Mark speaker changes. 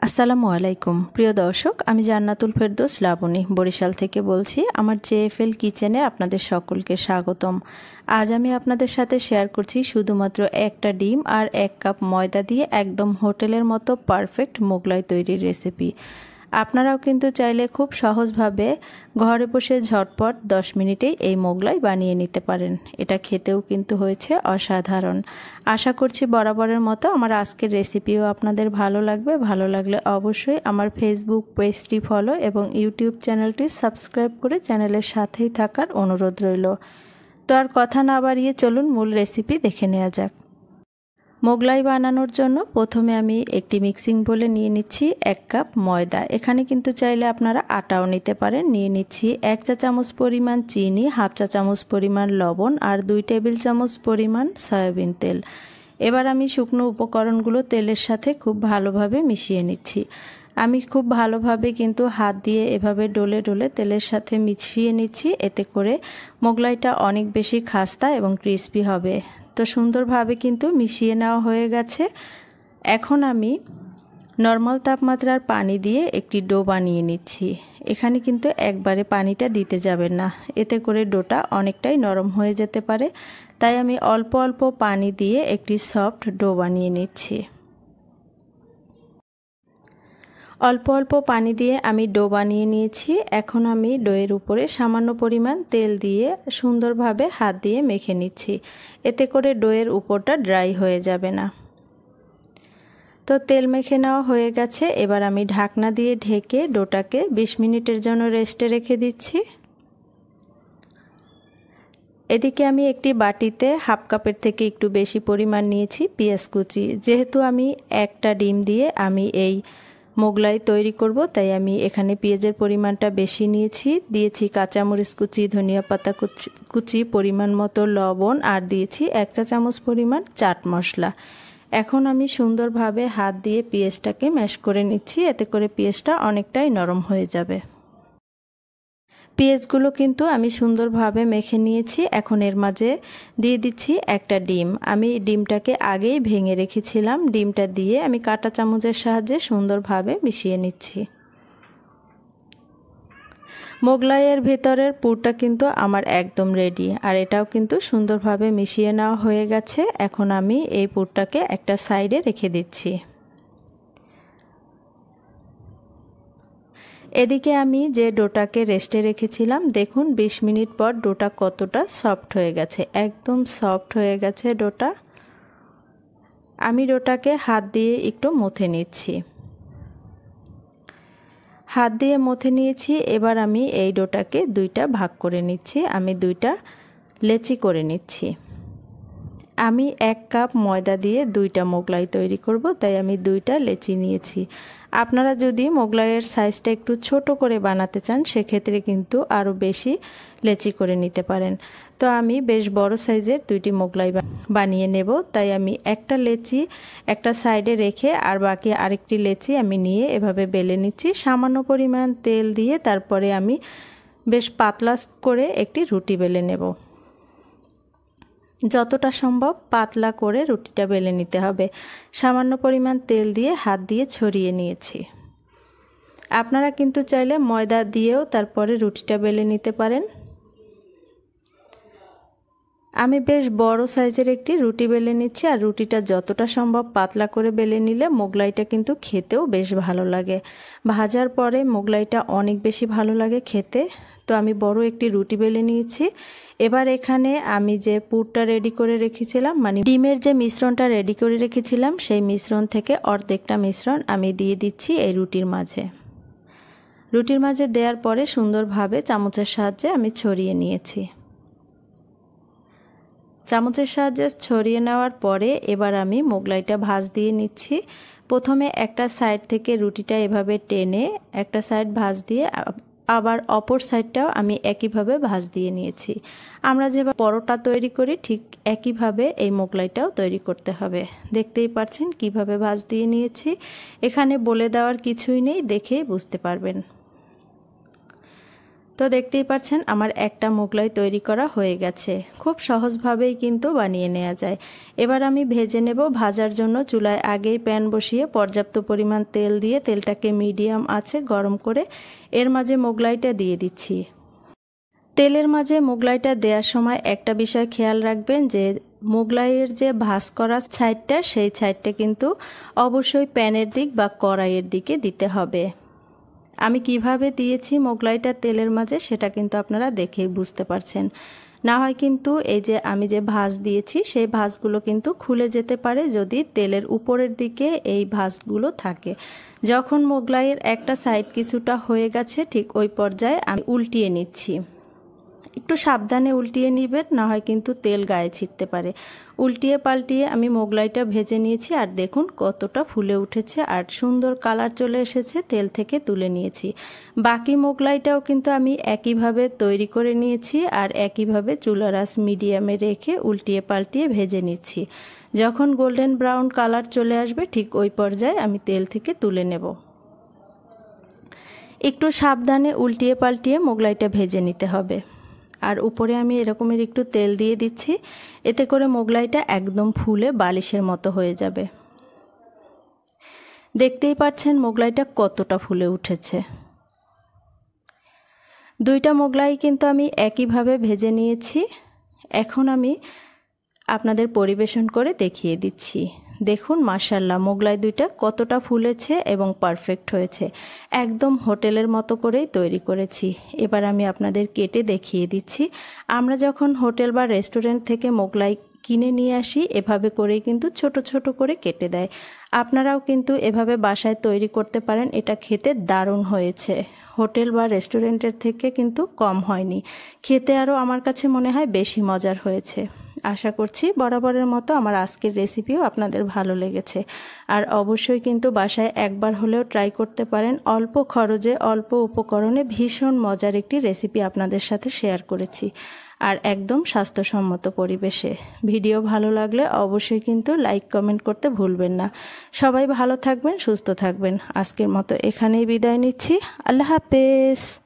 Speaker 1: আসসালামু আলাইকুম প্রিয় দর্শক, আমি জান্নাতুল ফেরদৌস লাবণী বরিশাল থেকে বলছি। আমার জেএফএল কিচেনে আপনাদের সকলকে স্বাগতম। আজ আমি আপনাদের সাথে শেয়ার করছি শুধুমাত্র একটা ডিম আর 1 কাপ ময়দা দিয়ে একদম হোটেলের মতো পারফেক্ট মোগলাই তৈরির রেসিপি। আপনারাও কিন্তু চাইলে খুব সহজভাবে ঘরে বসে ঝটপট 10 মিনিটেই এই মোগলাই বানিয়ে নিতে পারেন। এটা খেতেও কিন্তু হয়েছে অসাধারণ। আশা করছি বরাবরের মতো আমার আজকের রেসিপিও আপনাদের ভালো লাগবে। ভালো লাগলে অবশ্যই আমার ফেসবুক পেজটি ফলো এবং ইউটিউব চ্যানেলটি সাবস্ক্রাইব করে চ্যানেলের সাথেই থাকার অনুরোধ রইল। তো আর কথা না বাড়িয়ে চলুন মূল রেসিপি দেখে নেওয়া যাক। মোগলাই বানানোর জন্য প্রথমে আমি একটি মিক্সিং বোলে নিয়ে নিচ্ছি 1 কাপ ময়দা। এখানে কিন্তু চাইলে আপনারা আটাও নিতে পারেন। নিয়ে নিচ্ছি 1 চা চামচ পরিমাণ চিনি, হাফ চা চামচ পরিমাণ লবণ আর 2 টেবিল চামচ পরিমাণ সয়াবিন তেল। এবার আমি শুকনো উপকরণগুলো তেলের সাথে খুব ভালোভাবে মিশিয়ে নিচ্ছি। আমি খুব ভালোভাবে কিন্তু হাত দিয়ে এভাবে ডলে ডলে তেলের সাথে মিশিয়ে নিচ্ছি। এতে করে মোগলাইটা অনেক বেশি খাস্তা এবং ক্রিস্পি হবে। তো সুন্দরভাবে কিন্তু মিশিয়ে নেওয়া হয়ে গেছে। এখন আমি নর্মাল তাপমাত্রার পানি দিয়ে একটি ডো বানিয়ে নিচ্ছি। এখানে কিন্তু একবারে পানিটা দিতে যাবেন না, এতে করে ডোটা অনেকটাই নরম হয়ে যেতে পারে। তাই আমি অল্প অল্প পানি দিয়ে একটি সফট ডো বানিয়ে নিচ্ছি। অল্প অল্প পানি দিয়ে আমি ডো বানিয়ে নিয়েছি। এখন আমি ডোয়ের উপরে সামান্য পরিমাণ তেল দিয়ে সুন্দরভাবে হাত দিয়ে মেখে নিচ্ছি। এতে করে ডোয়ের উপরটা ড্রাই হয়ে যাবে না। তো তেল মেখে নেওয়া হয়ে গেছে। এবার আমি ঢাকনা দিয়ে ঢেকে ডোটাকে 20 মিনিটের জন্য রেস্টে রেখে দিচ্ছি। এদিকে আমি একটি বাটিতে হাফ কাপের থেকে একটু বেশি পরিমাণ নিয়েছি পেঁয়াজ কুচি। যেহেতু আমি একটা ডিম দিয়ে আমি এই মোগলাই তৈরি করব, তাই আমি এখানে পেঁয়াজের পরিমাণটা বেশি নিয়েছি। দিয়েছি কাঁচামরিচ কুচি, ধনিয়া পাতা কুচি, পরিমাণ মতো লবণ আর দিয়েছি 1 চা চামচ পরিমাণ চাট মশলা। এখন আমি সুন্দরভাবে হাত দিয়ে পেঁয়াজটাকে ম্যাশ করে নিচ্ছি। এতে করে পেঁয়াজটা অনেকটাই নরম হয়ে যাবে। পেঁয়াজগুলো কিন্তু আমি সুন্দরভাবে মেখে নিয়েছি। এখন এর মাঝে দিয়ে দিচ্ছি একটা ডিম। আমি ডিমটাকে আগেই ভেঙে রেখেছিলাম। ডিমটা দিয়ে আমি কাঁটা চামচের সাহায্যে সুন্দরভাবে মিশিয়ে নিচ্ছি। মোগলাইয়ের ভেতরের পুরটা কিন্তু আমার একদম রেডি, আর এটাও কিন্তু সুন্দরভাবে মিশিয়ে নেওয়া হয়ে গেছে। এখন আমি এই পুরটাকে একটা সাইডে রেখে দিচ্ছি। এদিকে আমি যে ডোটাকে রেস্টে রেখেছিলাম, দেখুন 20 মিনিট পর ডোটা কতটা সফট হয়ে গেছে, একদম সফট হয়ে গেছে ডোটা। আমি ডোটাকে হাত দিয়ে একটু মথে নিচ্ছি। হাত দিয়ে মথে নিয়েছি। এবার আমি এই ডোটাকে 2টা ভাগ করে নিচ্ছি। আমি 2টা লেচি করে নিচ্ছি। আমি 1 কাপ ময়দা দিয়ে 2টা মোগলাই তৈরি করব, তাই আমি 2টা লেচি নিয়েছি। আপনারা যদি মোগলাইয়ের সাইজটা একটু ছোট করে বানাতে চান, সেক্ষেত্রে কিন্তু আরও বেশি লেচি করে নিতে পারেন। তো আমি বেশ বড় সাইজের 2টি মোগলাই বানিয়ে নেব, তাই আমি একটা লেচি একটা সাইডে রেখে আর বাকি আরেকটি লেচি আমি নিয়ে এভাবে বেলে নিচ্ছি। সামান্য পরিমাণ তেল দিয়ে তারপরে আমি বেশ পাতলা করে একটি রুটি বেলে নেব। যতটা সম্ভব পাতলা করে রুটিটা বেলে নিতে হবে। সামান্য পরিমাণ তেল দিয়ে হাত দিয়ে ছড়িয়ে নিয়েছি। আপনারা কিন্তু চাইলে ময়দা দিয়েও তারপরে রুটিটা বেলে নিতে পারেন। আমি বেশ বড় সাইজের একটি রুটি বেলে নিচ্ছি, আর রুটিটা যতটা সম্ভব পাতলা করে বেলে নিলে মোগলাইটা কিন্তু খেতেও বেশ ভালো লাগে। ভাজার পরে মোগলাইটা অনেক বেশি ভালো লাগে খেতে। তো আমি বড় একটি রুটি বেলে নিয়েছি। এবার এখানে আমি যে পুরটা রেডি করে রেখেছিলাম, মানে ডিমের যে মিশ্রণটা রেডি করে রেখেছিলাম, সেই মিশ্রণ থেকে অর্ধেকটা মিশ্রণ আমি দিয়ে দিচ্ছি এই রুটির মাঝে। রুটির মাঝে দেওয়ার পরে সুন্দরভাবে চামচের সাহায্যে আমি ছড়িয়ে নিয়েছি। চামচের সাহায্যে ছড়িয়ে নেওয়ার পরে এবার আমি মোগলাইটা ভাঁজ দিয়ে নিচ্ছি। প্রথমে একটা সাইড থেকে রুটিটা এভাবে টেনে একটা সাইড ভাঁজ দিয়ে আবার অপর সাইডটাও আমি একইভাবে ভাঁজ দিয়ে নিয়েছি। আমরা যেভাবে পরোটা তৈরি করি ঠিক একইভাবে এই মোগলাইটাও তৈরি করতে হবে। দেখতেই পাচ্ছেন কিভাবে ভাঁজ দিয়ে নিয়েছি। এখানে বলে দেওয়ার কিছুই নেই, দেখেই বুঝতে পারবেন। তো দেখতেই পাচ্ছেন আমার একটা মোগলাই তৈরি করা হয়ে গেছে। খুব সহজভাবেই কিন্তু বানিয়ে নেওয়া যায়। এবার আমি ভেজে নেব। ভাজার জন্য চুলায় আগেই প্যান বসিয়ে পর্যাপ্ত পরিমাণ তেল দিয়ে তেলটাকে মিডিয়াম আঁচে গরম করে এর মাঝে মোগলাইটা দিয়ে দিচ্ছি। তেলের মাঝে মোগলাইটা দেওয়ার সময় একটা বিষয় খেয়াল রাখবেন যে মোগলাইয়ের যে ভাঁজ করা সাইডটা সেই সাইডটা কিন্তু অবশ্যই প্যানের দিক বা কড়াইয়ের দিকে দিতে হবে। আমি কিভাবে দিয়েছি মোগলাইটা তেলের মাঝে সেটা কিন্তু আপনারা দেখেই বুঝতে পারছেন। না হয় কিন্তু এই যে আমি যে ভাঁজ দিয়েছি সেই ভাঁজগুলো কিন্তু খুলে যেতে পারে যদি তেলের উপরের দিকে এই ভাঁজগুলো থাকে। যখন মোগলাইয়ের একটা সাইড কিছুটা হয়ে গেছে ঠিক ওই পর্যায়ে আমি উল্টিয়ে নিচ্ছি। একটু সাবধানে উল্টিয়ে নেবেন, না হয় কিন্তু তেল গায়ে ছিটতে পারে। উল্টিয়ে পাল্টিয়ে আমি মোগলাইটা ভেজে নিয়েছি আর দেখুন কতটা ফুলে উঠেছে আর সুন্দর কালার চলে এসেছে। তেল থেকে তুলে নিয়েছি। বাকি মোগলাইটাও কিন্তু আমি একইভাবে তৈরি করে নিয়েছি আর একইভাবে চুলার আঁচ মিডিয়ামে রেখে উল্টিয়ে পাল্টিয়ে ভেজে নিচ্ছি। যখন গোল্ডেন ব্রাউন কালার চলে আসবে ঠিক ওই পর্যায়ে আমি তেল থেকে তুলে নেব। একটু সাবধানে উল্টিয়ে পাল্টিয়ে মোগলাইটা ভেজে নিতে হবে। আর উপরে আমি এরকমের একটু তেল দিয়ে দিচ্ছি, এতে করে মোগলাইটা একদম ফুলে বালিশের মতো হয়ে যাবে। দেখতেই পাচ্ছেন মোগলাইটা কতটা ফুলে উঠেছে। দুইটা মোগলাই কিন্তু আমি একইভাবে ভেজে নিয়েছি। এখন আমি আপনাদের পরিবেশন করে দেখিয়ে দিচ্ছি। দেখুন মাশাআল্লাহ মোগলাই দুইটা কতটা ফুলেছে এবং পারফেক্ট হয়েছে। একদম হোটেলের মতো করেই তৈরি করেছি। এবার আমি আপনাদের কেটে দেখিয়ে দিচ্ছি। আমরা যখন হোটেল বা রেস্টুরেন্ট থেকে মোগলাই কিনে নিয়ে আসি এভাবে করেই কিন্তু ছোট ছোট করে কেটে দেয়। আপনারাও কিন্তু এভাবে বাসায় তৈরি করতে পারেন। এটা খেতে দারুণ হয়েছে। হোটেল বা রেস্টুরেন্টের থেকে কিন্তু কম হয়নি। খেতে আরও আমার কাছে মনে হয় বেশি মজার হয়েছে। আশা করছি বরাবরের মতো আমার আজকের রেসিপিও আপনাদের ভালো লেগেছে। আর অবশ্যই কিন্তু বাসায় একবার হলেও ট্রাই করতে পারেন। অল্প খরচে অল্প উপকরণে ভীষণ মজার একটি রেসিপি আপনাদের সাথে শেয়ার করেছি আর একদম স্বাস্থ্যসম্মত পরিবেশে। ভিডিও ভালো লাগলে অবশ্যই কিন্তু লাইক কমেন্ট করতে ভুলবেন না। সবাই ভালো থাকবেন, সুস্থ থাকবেন। আজকের মতো এখানেই বিদায় নিচ্ছি। আল্লাহ হাফেজ।